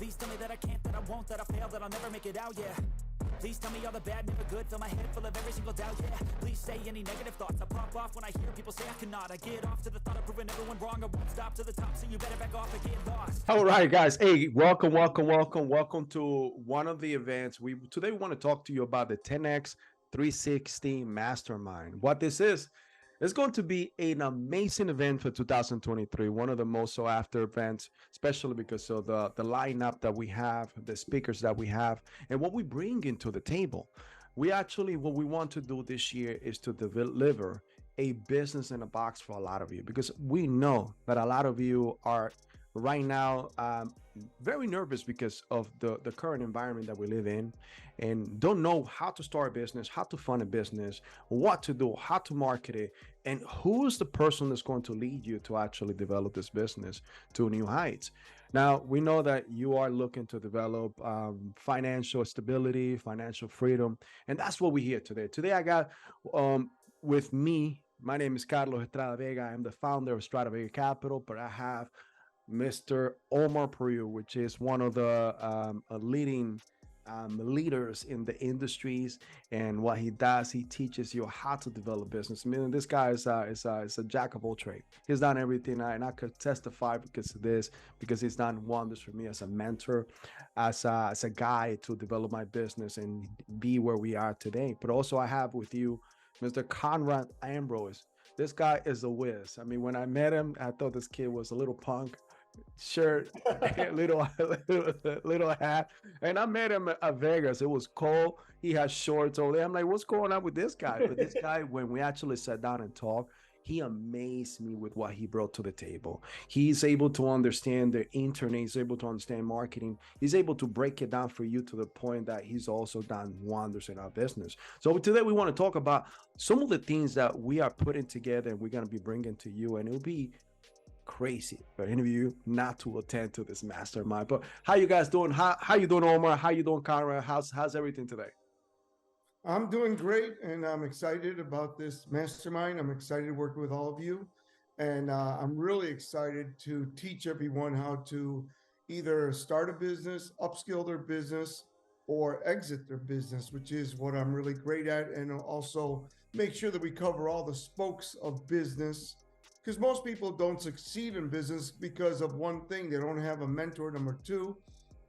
Please tell me that I can't, that I won't, that I fail, that I'll never make it out, yeah. Please tell me all the bad, never good, fill my head full of every single doubt, yeah. Please say any negative thoughts, I pop off when I hear people say I cannot. I get off to the thought of proving everyone wrong, I won't stop to the top, so you better back off and get lost. All right, guys. Hey, welcome to one of the events. Today we want to talk to you about the 10X360 Mastermind. What this is, it's going to be an amazing event for 2023, one of the most sought after events, especially because of the lineup that we have, the speakers that we have, and what we bring into the table. What we want to do this year is to deliver a business in a box for a lot of you, because we know that a lot of you are right now very nervous because of the current environment that we live in, and don't know how to start a business, how to fund a business, what to do, how to market it, and who is the person that's going to lead you to actually develop this business to new heights. Now, we know that you are looking to develop financial stability, financial freedom, and that's what we're here today. Today, I got with me, my name is Carlos Estrada Vega. I'm the founder of Estrada Vega Capital, but I have Mr. Omar Peru, which is one of the leading leaders in the industries. And what he does, he teaches you how to develop business. I mean, this guy is a jack of all trades. He's done everything, and I could testify because of this, because he's done wonders for me as a mentor, as a guide to develop my business and be where we are today. But also, I have with you Mr. Conrad Ambrose. This guy is a whiz. I mean, when I met him, I thought this kid was a little punk, shirt, little hat. And I met him at Vegas. It was cold. He had shorts over there. I'm like, what's going on with this guy? But this guy, when we actually sat down and talked, he amazed me with what he brought to the table. He's able to understand the internet. He's able to understand marketing. He's able to break it down for you to the point that he's also done wonders in our business. So today we want to talk about some of the things that we are putting together and we're going to be bringing to you. And it'll be crazy for any of you not to attend to this mastermind. But how you guys doing? How you doing, Omar? How you doing, Conrad? How's everything today? I'm doing great, and I'm excited about this mastermind. I'm excited to work with all of you, and I'm really excited to teach everyone how to either start a business, upskill their business, or exit their business, which is what I'm really great at, and also make sure that we cover all the spokes of business, because most people don't succeed in business because of one thing: they don't have a mentor. Number two,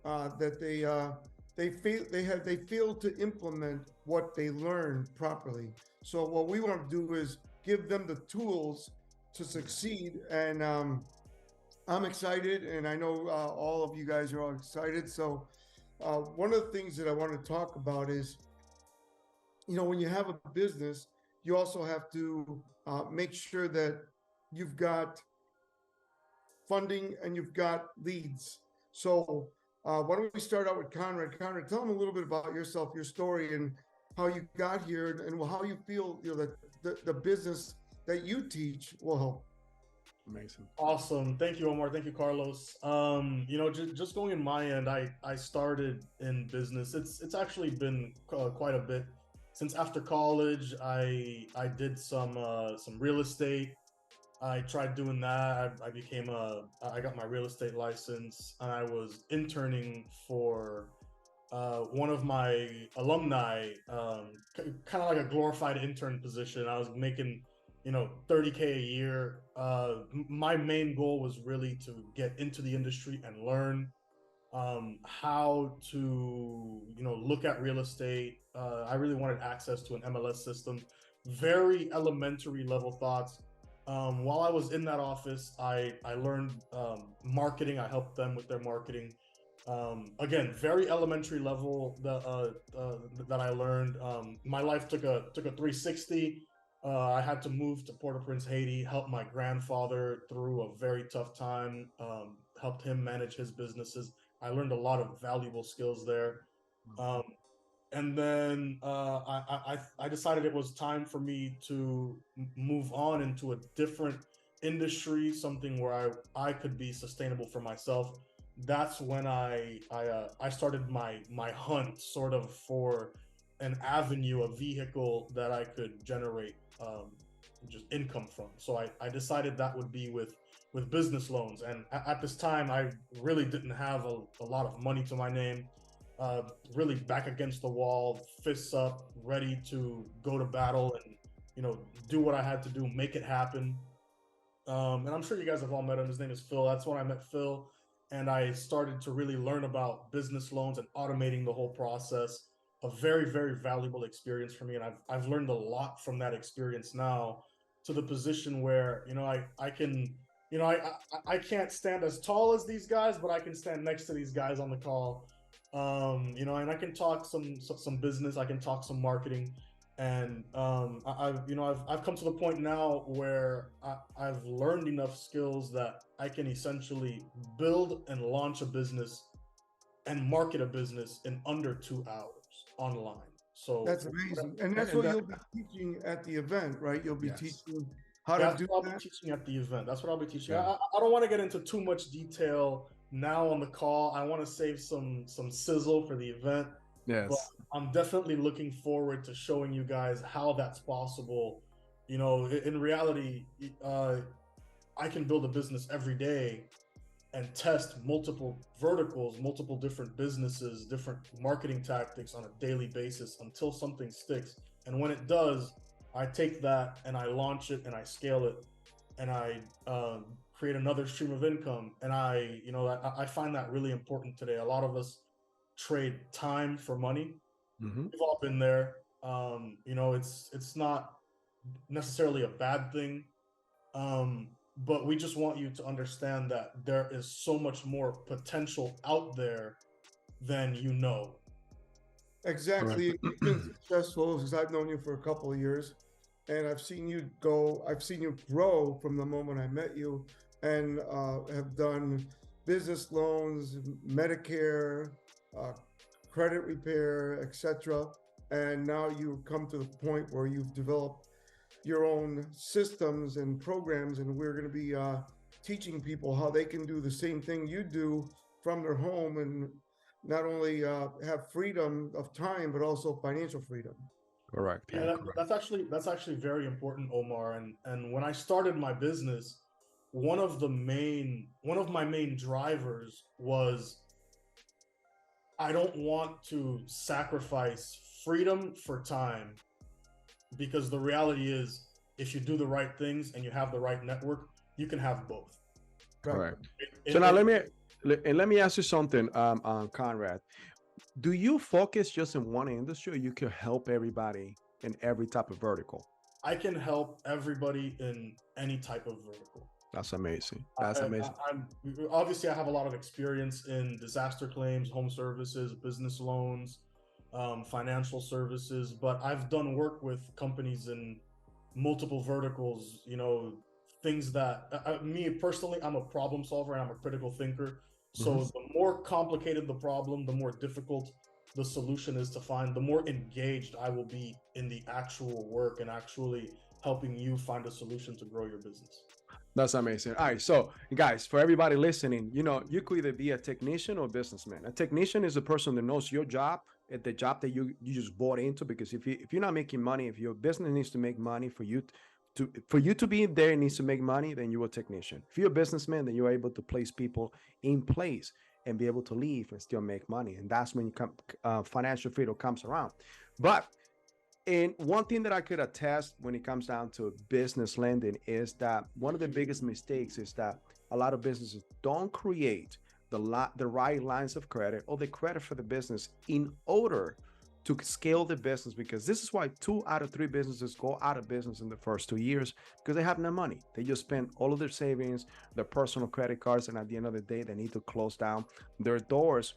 that they fail to implement what they learn properly. So what we want to do is give them the tools to succeed. And I'm excited, and I know all of you guys are all excited. So one of the things that I want to talk about is, when you have a business, you also have to make sure that you've got funding and you've got leads. So why don't we start out with Conrad? Conrad, tell them a little bit about yourself, your story, and how you got here, and how you feel that the business that you teach will help. Amazing. Awesome. Thank you, Omar. Thank you, Carlos. Just going in my end, I started in business. It's actually been quite a bit since after college. I did some real estate. I tried doing that. I got my real estate license, and I was interning for one of my alumni, kind of like a glorified intern position. I was making, $30K a year. My main goal was really to get into the industry and learn how to, look at real estate. I really wanted access to an MLS system, very elementary level thoughts. While I was in that office, I learned marketing. I helped them with their marketing. Again, very elementary level that I learned. My life took a 360. I had to move to Port-au-Prince, Haiti, help my grandfather through a very tough time, helped him manage his businesses. I learned a lot of valuable skills there. And then I decided it was time for me to move on into a different industry, something where I could be sustainable for myself. That's when I started my hunt, sort of, for an avenue, a vehicle that I could generate just income from. So I decided that would be with with business loans. And at this time, I really didn't have a lot of money to my name. Really back against the wall, fists up, ready to go to battle and, you know, do what I had to do, make it happen. And I'm sure you guys have all met him. His name is Phil. That's when I met Phil. And I started to really learn about business loans and automating the whole process. A very, very valuable experience for me. And I've learned a lot from that experience now, to the position where, you know, I can, you know, I can't stand as tall as these guys, but I can stand next to these guys on the call. You know, and I can talk some business, I can talk some marketing. And I've come to the point now where I've learned enough skills that I can essentially build and launch a business and market a business in under 2 hours online. So That's amazing. And that's what you'll be teaching at the event, right? You'll be teaching how to do I'll that. be teaching at the event. That's what I'll be teaching. Yeah. I don't want to get into too much detail now on the call. I want to save some sizzle for the event. Yes. But I'm definitely looking forward to showing you guys how that's possible. You know, in reality, I can build a business every day and test multiple verticals, multiple different businesses, different marketing tactics on a daily basis until something sticks. And when it does, I take that and I launch it and I scale it and I create another stream of income. And I find that really important today. A lot of us trade time for money. Mm-hmm. We've all been there. You know, it's not necessarily a bad thing. But we just want you to understand that there is so much more potential out there than you know. Exactly. You've been successful because I've known you for a couple of years, and I've seen you grow from the moment I met you, and have done business loans, Medicare, credit repair, etc. And now you've come to the point where you've developed your own systems and programs, and we're going to be teaching people how they can do the same thing you do from their home, and not only have freedom of time, but also financial freedom. Correct. Yeah, that's actually very important, Omar. And when I started my business, one of my main drivers was, I don't want to sacrifice freedom for time, because the reality is, if you do the right things and you have the right network, you can have both. Correct. So now let me ask you something, Conrad. Do you focus just in one industry, or you can help everybody in every type of vertical? I can help everybody in any type of vertical. That's amazing. That's amazing. Obviously, I have a lot of experience in disaster claims, home services, business loans, financial services, but I've done work with companies in multiple verticals. You know, things that me personally, I'm a problem solver and I'm a critical thinker. So the more complicated the problem, the more difficult the solution is to find, the more engaged I will be in the actual work and actually helping you find a solution to grow your business. That's amazing. All right. So guys, for everybody listening, you know, you could either be a technician or a businessman. A technician is a person that knows your job, at the job that you just bought into, because if you're not making money, if your business needs to make money for you to be there, it needs to make money, then you're a technician. If you're a businessman, then you're able to place people in place and be able to leave and still make money. And that's when financial freedom comes around. But and one thing that I could attest when it comes down to business lending is that one of the biggest mistakes is that a lot of businesses don't create the right lines of credit or the credit for the business in order to scale the business, because this is why 2 out of 3 businesses go out of business in the first 2 years, because they have no money. They just spend all of their savings, their personal credit cards, and at the end of the day, they need to close down their doors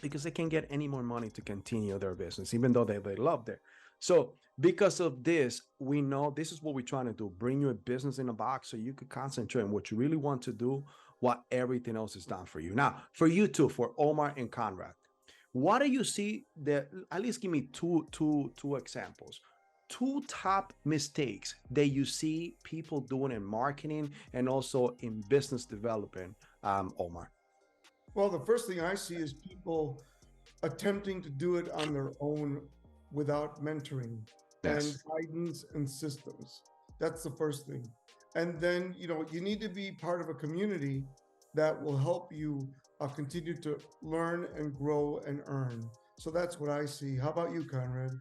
because they can't get any more money to continue their business, even though they love it. So because of this, we know this is what we're trying to do, bring you a business in a box so you could concentrate on what you really want to do while everything else is done for you. Now, for you too, for Omar and Conrad, what do you see that, at least give me two examples, 2 top mistakes that you see people doing in marketing and also in business development, Omar? Well, the first thing I see is people attempting to do it on their own without mentoring and guidance and systems. That's the first thing. And then, you need to be part of a community that will help you continue to learn and grow and earn. So that's what I see. How about you, Conrad?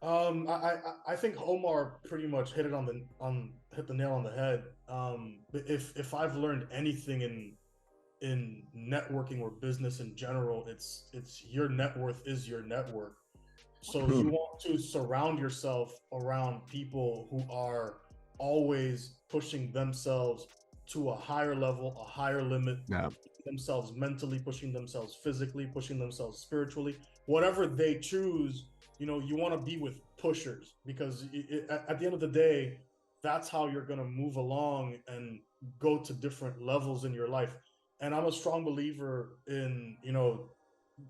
I think Omar pretty much hit the nail on the head. If I've learned anything in networking or business in general, it's your net worth is your network. So you want to surround yourself around people who are always pushing themselves to a higher level, a higher limit, pushing themselves mentally, pushing themselves physically, pushing themselves spiritually, whatever they choose. You want to be with pushers, because at the end of the day, that's how you're going to move along and go to different levels in your life. And I'm a strong believer in,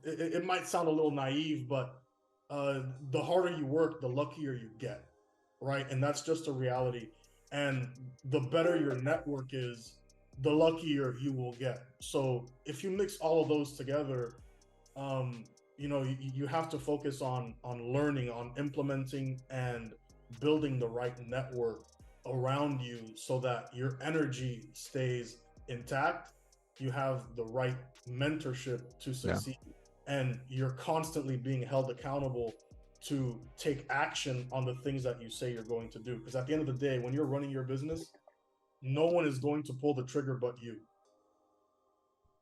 it might sound a little naive, but the harder you work, the luckier you get, right? And that's just a reality. And the better your network is, the luckier you will get. So if you mix all of those together, you have to focus on learning, on implementing and building the right network around you so that your energy stays intact. You have the right mentorship to succeed, and you're constantly being held accountable to take action on the things that you say you're going to do. Because at the end of the day, when you're running your business, no one is going to pull the trigger but you.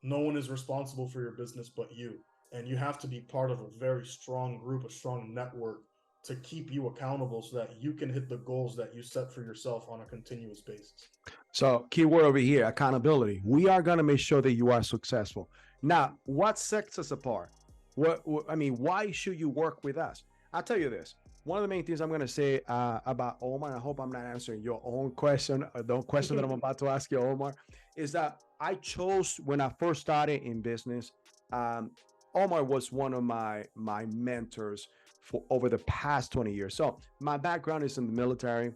No one is responsible for your business but you. And you have to be part of a very strong group, a strong network to keep you accountable so that you can hit the goals that you set for yourself on a continuous basis. So keyword over here, accountability. We are going to make sure that you are successful. Now, what sets us apart? Why should you work with us? I'll tell you this. One of the main things I'm going to say about Omar, and I hope I'm not answering your own question, or the question that I'm about to ask you, Omar, is that I chose, when I first started in business, Omar was one of my mentors for over the past 20 years. So my background is in the military.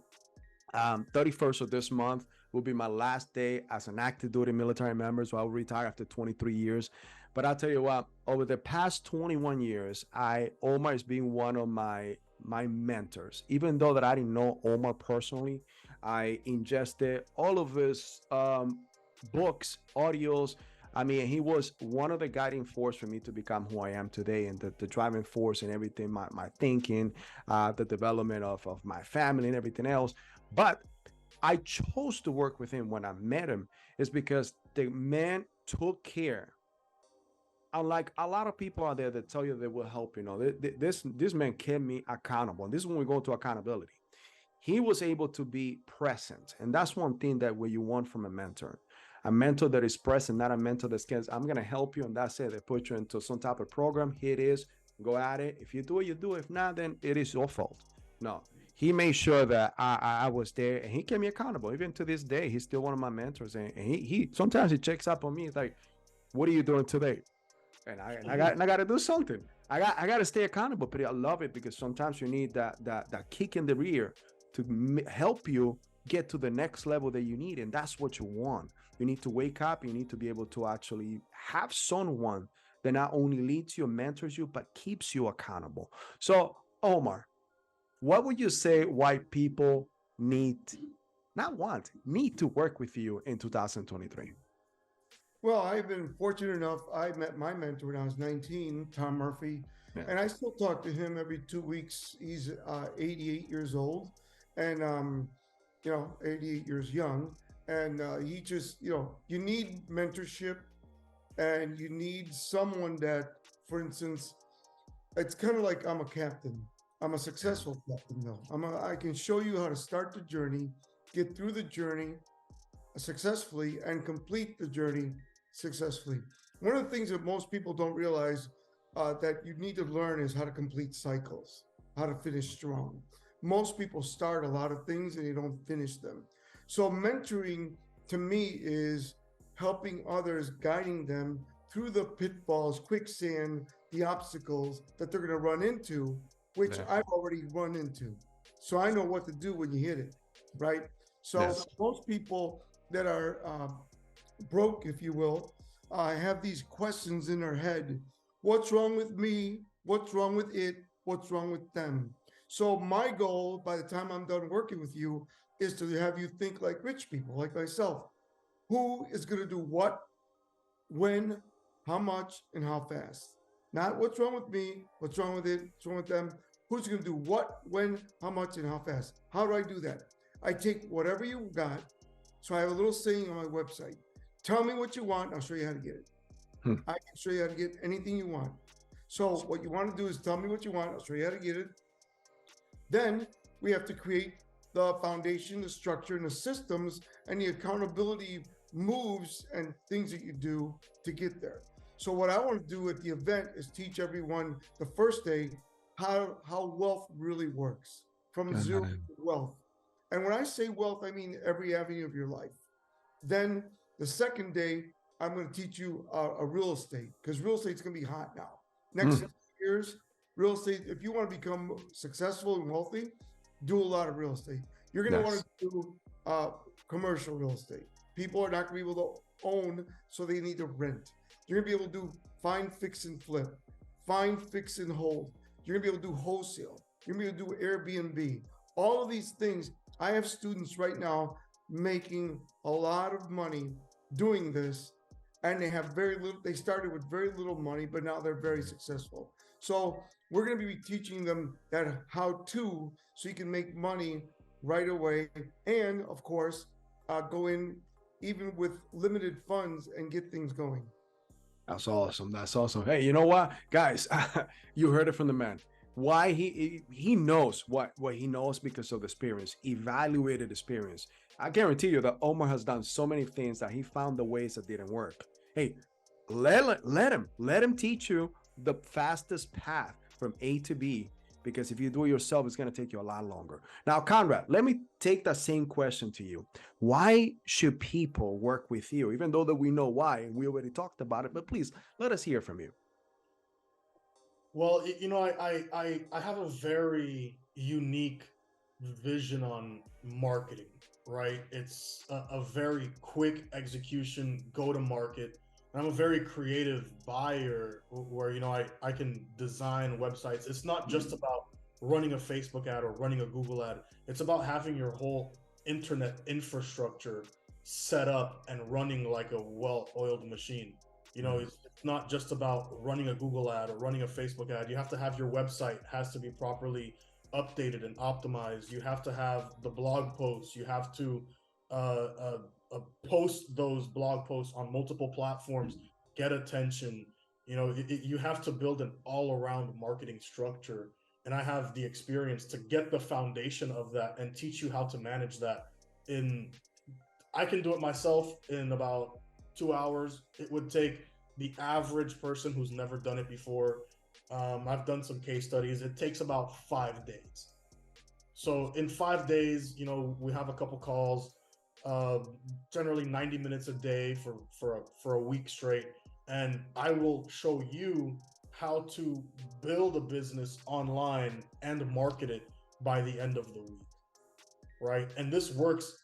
31st of this month will be my last day as an active duty military member. So I'll retire after 23 years. But I'll tell you what, over the past 21 years, Omar has been one of my mentors. Even though that I didn't know Omar personally, I ingested all of his books, audios. He was one of the guiding force for me to become who I am today, and the driving force and everything, my thinking, the development of my family and everything else. But I chose to work with him when I met him is because the man took care. Unlike a lot of people out there that tell you they will help, this man kept me accountable. And this is when we go to accountability. He was able to be present. And that's one thing that what you want from a mentor that is present, not a mentor that says, I'm going to help you. And that's it. They put you into some type of program. Here it is. Go at it. If you do it, you do it. If not, then it is your fault. No, he made sure that I was there, and he kept me accountable. Even to this day, he's still one of my mentors. And he sometimes he checks up on me. He's like, what are you doing today? And I got to do something. I got to stay accountable, but I love it because sometimes you need that kick in the rear to help you get to the next level that you need. And that's what you want. You need to wake up. You need to be able to actually have someone that not only leads you, mentors you, but keeps you accountable. So, Omar, what would you say why people need to work with you in 2023? Well, I've been fortunate enough. I met my mentor when I was 19, Tom Murphy, and I still talk to him every 2 weeks. He's 88 years old, and 88 years young. And he just, you need mentorship, and you need someone that, for instance, it's kind of like I'm a captain. I'm a successful captain, though. I can show you how to start the journey, get through the journey successfully, and complete the journey successfully. One of the things that most people don't realize that you need to learn is how to complete cycles, how to finish strong. Most people start a lot of things and they don't finish them. So mentoring to me is helping others, guiding them through the pitfalls, quicksand, the obstacles that they're going to run into, which I've already run into. So I know what to do when you hit it, right? So most people that are broke, if you will, have these questions in their head. What's wrong with me? What's wrong with it? What's wrong with them? So my goal, by the time I'm done working with you, is to have you think like rich people, like myself. Who is going to do what, when, how much, and how fast? Not what's wrong with me, what's wrong with it, what's wrong with them. Who's going to do what, when, how much, and how fast? How do I do that? I take whatever you got. So I have a little saying on my website. Tell me what you want. I'll show you how to get it. I can show you how to get anything you want. So what you want to do is tell me what you want. I'll show you how to get it. Then we have to create the foundation, the structure, and the systems, and the accountability moves and things that you do to get there. So what I want to do at the event is teach everyone the first day how wealth really works from zero to wealth. And when I say wealth, I mean every avenue of your life. Then the second day, I'm going to teach you a real estate, because real estate's going to be hot now. Next years, real estate, if you want to become successful and wealthy, do a lot of real estate. You're going to want to do commercial real estate. People are not going to be able to own, so they need to rent. You're going to be able to do find, fix, and flip, find, fix, and hold. You're going to be able to do wholesale. You're going to be able to do Airbnb. All of these things. I have students right now making a lot of money doing this, and they have very little. They started with very little money, but now they're very successful. So we're going to be teaching them that how to, so you can make money right away, and of course, go in even with limited funds and get things going. That's awesome. That's awesome. Hey, you know what, guys? You heard it from the man. Why he knows what he knows because of the experience, evaluated experience. I guarantee you that Omar has done so many things that he found the ways that didn't work. Hey, let him teach you the fastest path from A to B, because if you do it yourself, it's going to take you a lot longer. Now, Conrad, let me take that same question to you. Why should people work with you? Even though that we know why, and we already talked about it, but please let us hear from you. Well, you know, I have a very unique vision on marketing, right? It's a very quick execution, go to market. And I'm a very creative buyer where, you know, I can design websites. It's not just about running a Facebook ad or running a Google ad. It's about having your whole internet infrastructure set up and running like a well-oiled machine. You know, it's not just about running a Google ad or running a Facebook ad. You have to have your website has to be properly updated and optimized. You have to have the blog posts. You have to post those blog posts on multiple platforms, get attention. You know, you have to build an all-around marketing structure. And I have the experience to get the foundation of that and teach you how to manage that. I can do it myself in about 2 hours. It would take the average person who's never done it before. I've done some case studies. It takes about 5 days. So in 5 days, you know, we have a couple calls, generally 90 minutes a day for a week straight. And I will show you how to build a business online and market it by the end of the week, right? And this works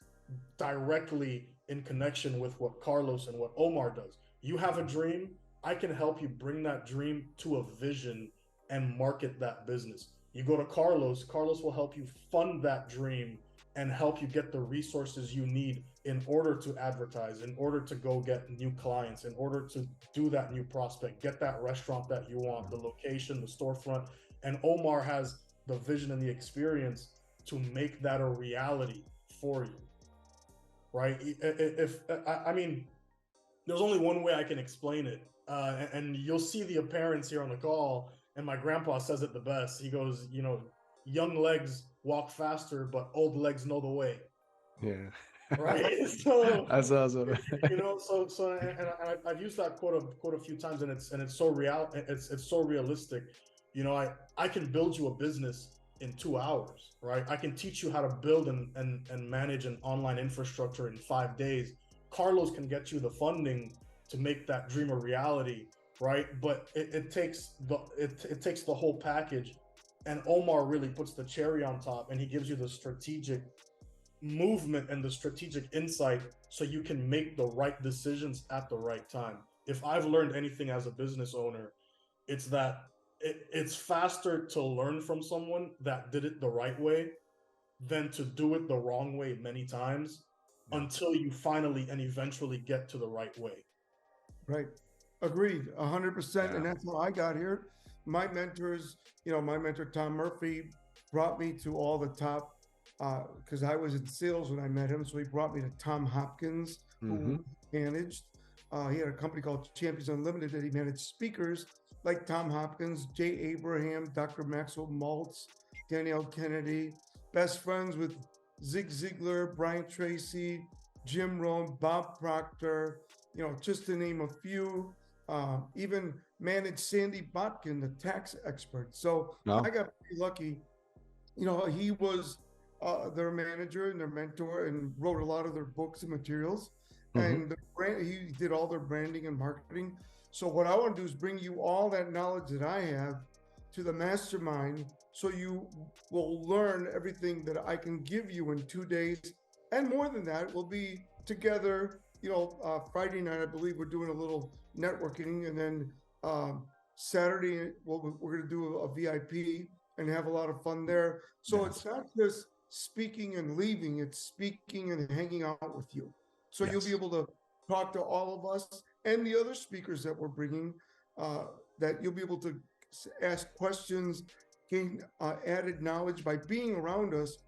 directly in connection with what Carlos and what Omar does. You have a dream, I can help you bring that dream to a vision and market that business. You go to Carlos will help you fund that dream and help you get the resources you need in order to advertise, in order to go get new clients, in order to do that new prospect, get that restaurant that you want, the location, the storefront. And Omar has the vision and the experience to make that a reality for you, right? I mean, there's only one way I can explain it. And you'll see the appearance here on the call. And my grandpa says it the best. He goes, you know, young legs walk faster, but old legs know the way. Yeah. Right. So that's awesome. You know, so and I've used that quote a few times, and it's so real. It's so realistic. You know, I can build you a business in 2 hours, right? I can teach you how to build and manage an online infrastructure in 5 days. Carlos can get you the funding to make that dream a reality, right? But it takes the whole package, and Omar really puts the cherry on top, and he gives you the strategic movement and the strategic insight so you can make the right decisions at the right time. If I've learned anything as a business owner, it's that it's faster to learn from someone that did it the right way than to do it the wrong way many times until you finally and eventually get to the right way. Right. Agreed. 100%. Yeah. And that's how I got here. My mentors, my mentor, Tom Murphy, brought me to all the top, because I was in sales when I met him. So he brought me to Tom Hopkins, who managed. He had a company called Champions Unlimited that he managed speakers like Tom Hopkins, Jay Abraham, Dr. Maxwell Maltz, Danielle Kennedy, best friends with Zig Ziglar, Brian Tracy, Jim Rohn, Bob Proctor, just to name a few. Even managed Sandy Botkin, the tax expert. So I got pretty lucky. He was their manager and their mentor and wrote a lot of their books and materials. And he did all their branding and marketing. So what I want to do is bring you all that knowledge that I have to the mastermind, so you will learn everything that I can give you in 2 days. And more than that, we'll be together, Friday night, I believe we're doing a little networking. And then Saturday, we're going to do a VIP and have a lot of fun there. So it's not just speaking and leaving, it's speaking and hanging out with you. So you'll be able to talk to all of us and the other speakers that we're bringing, that you'll be able to ask questions, gain added knowledge by being around us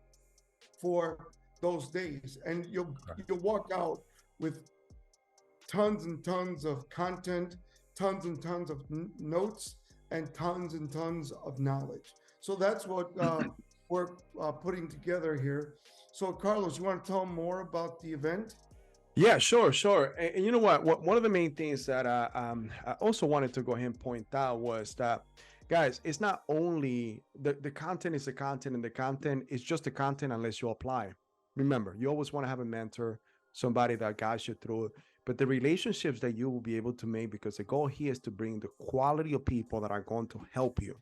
for those days. And you'll walk out with tons and tons of content, tons and tons of notes, and tons of knowledge. So that's what we're putting together here. So Carlos, you want to tell them more about the event? Yeah, sure. And you know what? One of the main things that I also wanted to go ahead and point out was that, guys, it's not only the content is the content, and the content is just the content unless you apply. Remember, you always want to have a mentor, somebody that guides you through it. But the relationships that you will be able to make, because the goal here is to bring the quality of people that are going to help you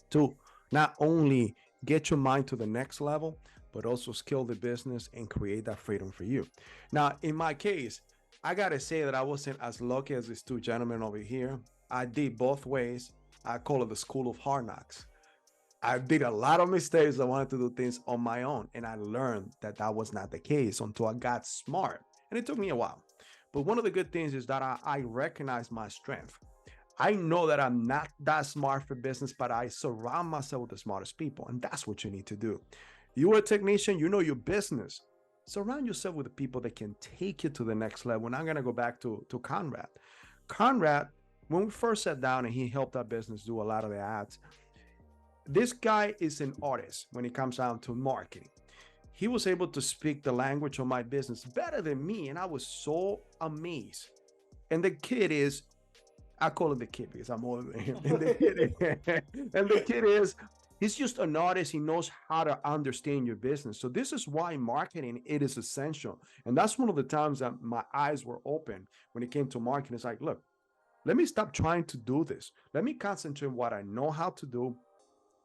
to not only get your mind to the next level, but also scale the business and create that freedom for you. Now, in my case, I got to say that I wasn't as lucky as these two gentlemen over here. I did both ways. I call it the school of hard knocks. I did a lot of mistakes. I wanted to do things on my own. And I learned that that was not the case until I got smart. And it took me a while. But one of the good things is that I recognize my strength. I know that I'm not that smart for business, but I surround myself with the smartest people. And that's what you need to do. You're a technician, you know your business. Surround yourself with the people that can take you to the next level. And I'm going to go back to Conrad. Conrad, when we first sat down and he helped our business do a lot of the ads, this guy is an artist when it comes down to marketing. He was able to speak the language of my business better than me. And I was so amazed. And the kid is, I call him the kid because I'm older than him. And the kid is, he's just an artist. He knows how to understand your business. So this is why marketing, it is essential. And that's one of the times that my eyes were open when it came to marketing. It's like, look, let me stop trying to do this. Let me concentrate on what I know how to do.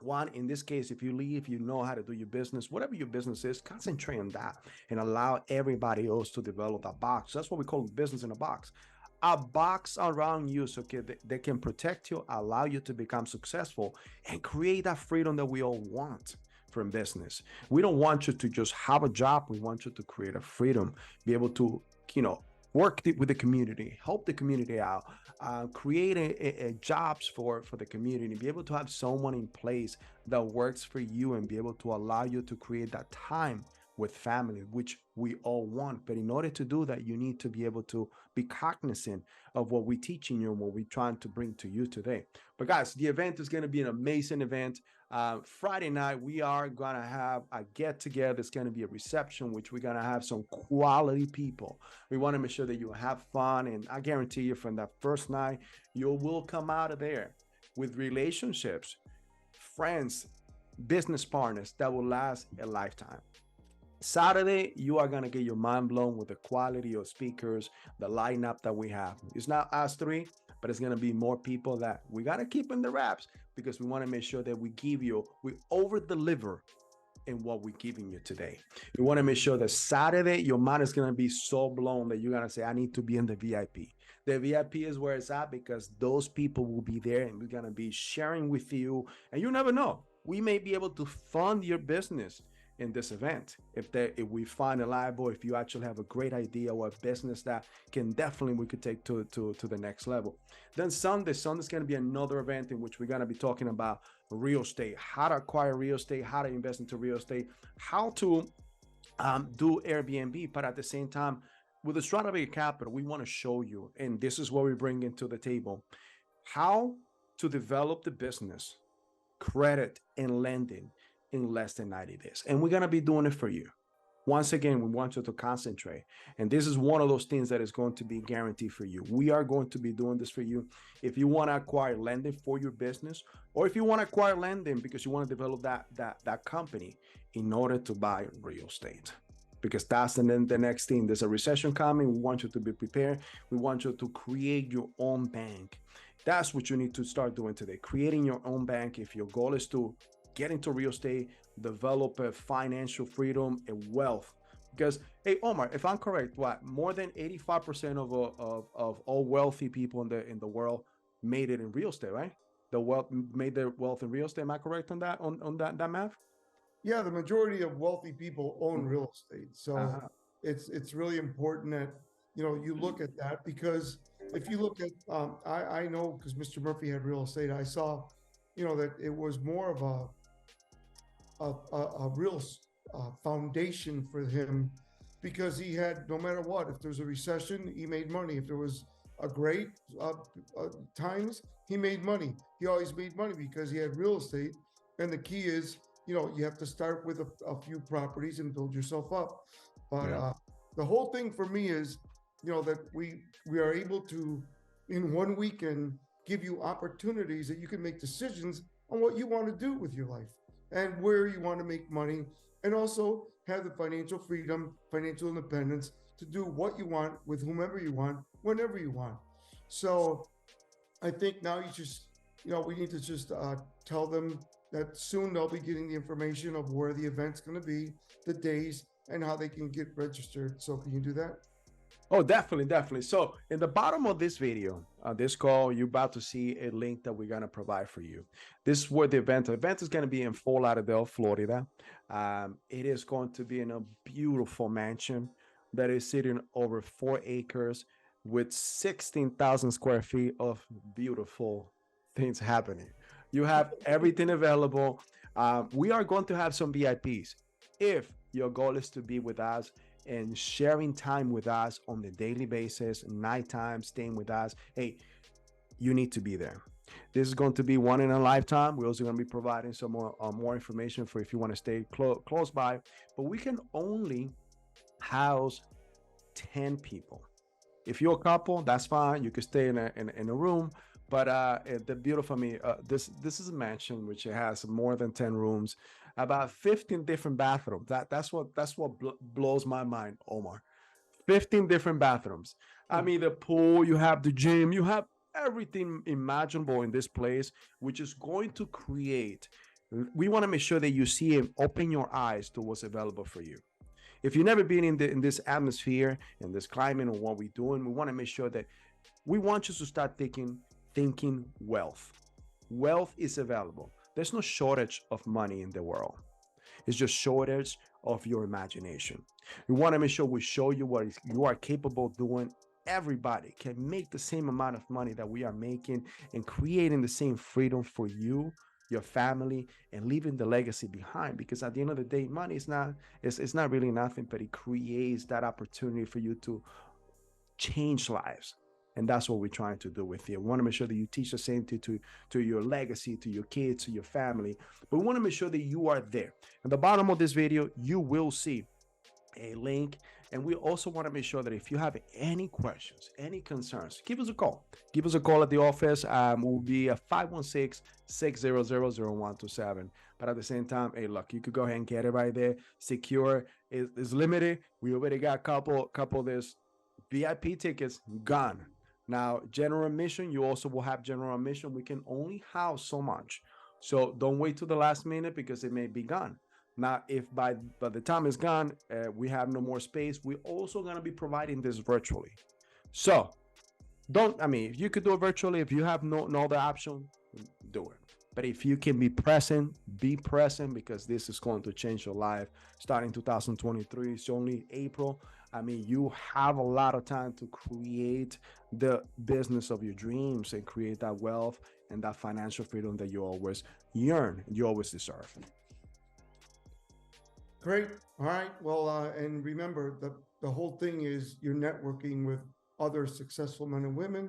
One, in this case, if you leave, you know how to do your business, whatever your business is, concentrate on that and allow everybody else to develop that box. That's what we call business in a box. A box around you so they can protect you, allow you to become successful, and create that freedom that we all want from business. We don't want you to just have a job. We want you to create a freedom, be able to, work with the community, help the community out, create a jobs for the community, be able to have someone in place that works for you and be able to allow you to create that time with family, which we all want. But in order to do that, you need to be able to be cognizant of what we're teaching you and what we're trying to bring to you today. But guys, the event is going to be an amazing event. Friday night, we are going to have a get together. It's going to be a reception, which we're going to have some quality people. We want to make sure that you have fun. And I guarantee you from that first night, you will come out of there with relationships, friends, business partners that will last a lifetime. Saturday, you are going to get your mind blown with the quality of speakers, the lineup that we have. It's not us three, but it's going to be more people that we got to keep in the wraps because we want to make sure that we over deliver in what we're giving you today. We want to make sure that Saturday, your mind is going to be so blown that you're going to say, I need to be in the VIP. The VIP is where it's at because those people will be there and we're going to be sharing with you. And you never know, we may be able to fund your business in this event. If we find it liable, if you actually have a great idea or a business that we could take to the next level. Then Sunday's going to be another event in which we're going to be talking about real estate, how to acquire real estate, how to invest into real estate, how to do Airbnb, but at the same time, with Estrada Vega Capital, we want to show you, and this is what we bring into the table, how to develop the business, credit and lending in less than 90 days. And we're going to be doing it for you. Once again, we want you to concentrate. And this is one of those things that is going to be guaranteed for you. We are going to be doing this for you. If you want to acquire lending for your business, or if you want to acquire lending because you want to develop that company in order to buy real estate. Because that's the next thing. There's a recession coming. We want you to be prepared. We want you to create your own bank. That's what you need to start doing today. Creating your own bank. If your goal is to get into real estate, develop a financial freedom and wealth. Because, hey, Omar, if I'm correct, what, more than 85% of all wealthy people in the world made it in real estate, right? Made their wealth in real estate. Am I correct on that that math? Yeah, the majority of wealthy people own real estate. So it's really important that, you look at that, because if you look at, I know, because Mr. Murphy had real estate, I saw, that it was more of a real foundation for him, because he had, no matter what, if there's a recession, he made money. If there was a great times, he made money. He always made money because he had real estate. And the key is, you have to start with a few properties and build yourself up. But the whole thing for me is, that we are able to, in one weekend, give you opportunities that you can make decisions on what you want to do with your life and where you want to make money, and also have the financial freedom, financial independence to do what you want with whomever you want, whenever you want. So I think now we need to just tell them that soon they'll be getting the information of where the event's going to be, the days, and how they can get registered. So can you do that? Oh, definitely. So in the bottom of this video, this call, you're about to see a link that we're going to provide for you. This is where the event is going to be in Fort Lauderdale, Florida. It is going to be in a beautiful mansion that is sitting over 4 acres with 16,000 square feet of beautiful things happening. You have everything available. We are going to have some VIPs. If your goal is to be with us and sharing time with us on the daily basis, nighttime, staying with us, hey, you need to be there. This is going to be one in a lifetime. We're also going to be providing some more information for if you want to stay close by. But we can only house 10 people. If you're a couple, that's fine. You can stay in a room. But the beautiful me, this is a mansion which has more than 10 rooms, about 15 different bathrooms. That's what blows my mind, Omar. 15 different bathrooms. I mean, the pool, you have the gym, you have everything imaginable in this place, which is going to create. We want to make sure that you see and open your eyes to what's available for you. If you've never been in this atmosphere, in this climate, or what we're doing, we want to make sure that we want you to start thinking wealth. Wealth is available. There's no shortage of money in the world. It's just shortage of your imagination. We want to make sure we show you what you are capable of doing. Everybody can make the same amount of money that we are making and creating the same freedom for you, your family, and leaving the legacy behind. Because at the end of the day, money is not really nothing, but it creates that opportunity for you to change lives. And that's what we're trying to do with you. We want to make sure that you teach the same thing to your legacy, to your kids, to your family. But we want to make sure that you are there. At the bottom of this video, you will see a link. And we also want to make sure that if you have any questions, any concerns, give us a call. Give us a call at the office. We'll be at 516-600-0127. But at the same time, hey, look, you could go ahead and get it right there. Secure is limited. We already got a couple of this VIP tickets gone. Now, general admission, you also will have general admission. We can only house so much. So don't wait till the last minute because it may be gone. Now, if by the time it's gone, we have no more space, we're also going to be providing this virtually. So if you could do it virtually, if you have no other option, do it. But if you can be present because this is going to change your life. Starting 2023, it's only April. I mean, you have a lot of time to create the business of your dreams and create that wealth and that financial freedom that you always yearn, you always deserve. Great. All right. Well, and remember, the whole thing is you're networking with other successful men and women,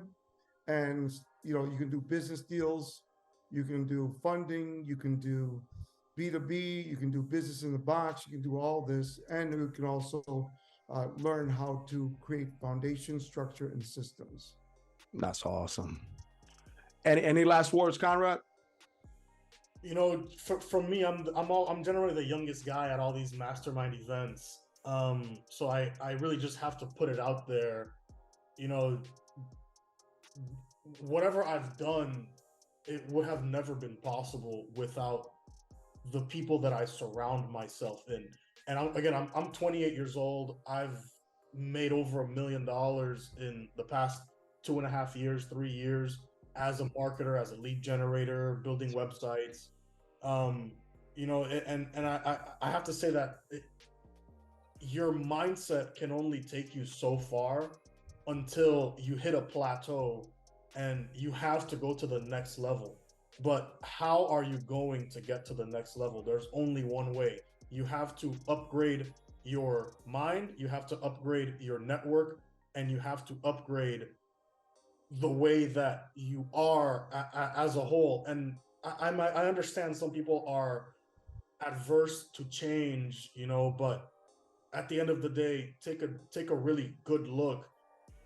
and you can do business deals, you can do funding, you can do B2B, you can do business in the box, you can do all this, and you can also learn how to create foundation, structure, and systems. That's awesome. Any last words, Conrad? For me, I'm generally the youngest guy at all these mastermind events. So I really just have to put it out there. Whatever I've done, it would have never been possible without the people that I surround myself in. And I'm 28 years old. I've made over $1 million in the past 2.5 years, 3 years as a marketer, as a lead generator, building websites. And I have to say that your mindset can only take you so far until you hit a plateau and you have to go to the next level. But how are you going to get to the next level? There's only one way. You have to upgrade your mind, you have to upgrade your network, and you have to upgrade the way that you are as a whole. And I understand some people are adverse to change, but at the end of the day, take a really good look.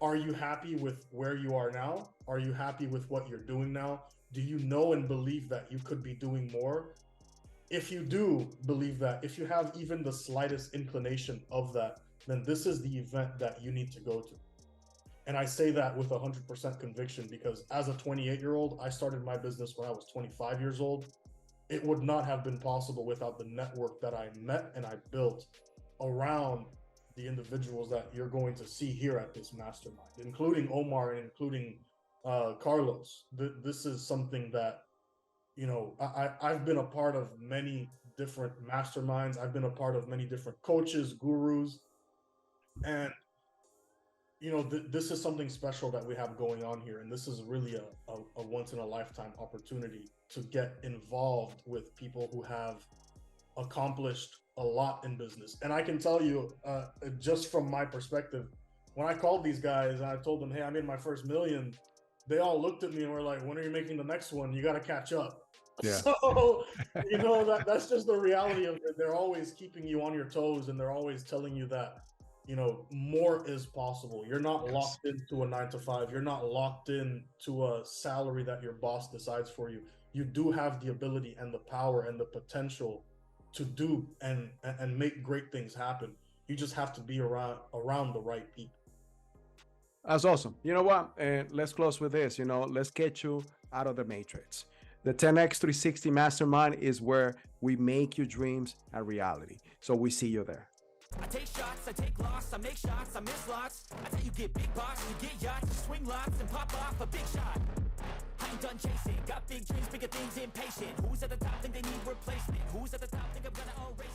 Are you happy with where you are now? Are you happy with what you're doing now? Do you know and believe that you could be doing more? If you do believe that, if you have even the slightest inclination of that, then this is the event that you need to go to. And I say that with 100% conviction because as a 28-year-old, I started my business when I was 25 years old. It would not have been possible without the network that I met and I built around the individuals that you're going to see here at this mastermind, including Omar and including Carlos. This is something that, I've been a part of many different masterminds. I've been a part of many different coaches, gurus, and this is something special that we have going on here. And this is really a once in a lifetime opportunity to get involved with people who have accomplished a lot in business. And I can tell you, just from my perspective, when I called these guys and I told them, hey, I made my first $1 million, they all looked at me and were like, when are you making the next one? You got to catch up. Yeah. So, that's just the reality of it. They're always keeping you on your toes and they're always telling you that, more is possible. You're not locked into a 9-to-5. You're not locked into a salary that your boss decides for you. You do have the ability and the power and the potential to do and make great things happen. You just have to be around the right people. That's awesome. You know what? And let's close with this. Let's get you out of the matrix. The 10X360 Mastermind is where we make your dreams a reality. So we see you there. I take shots, I take loss, I make shots, I miss lots. I tell you get big box, you get yachts, you swing lots and pop off a big shot. I ain't done chasing, got big dreams, bigger things, impatient. Who's at the top think they need replacement? Who's at the top think I'm gonna erase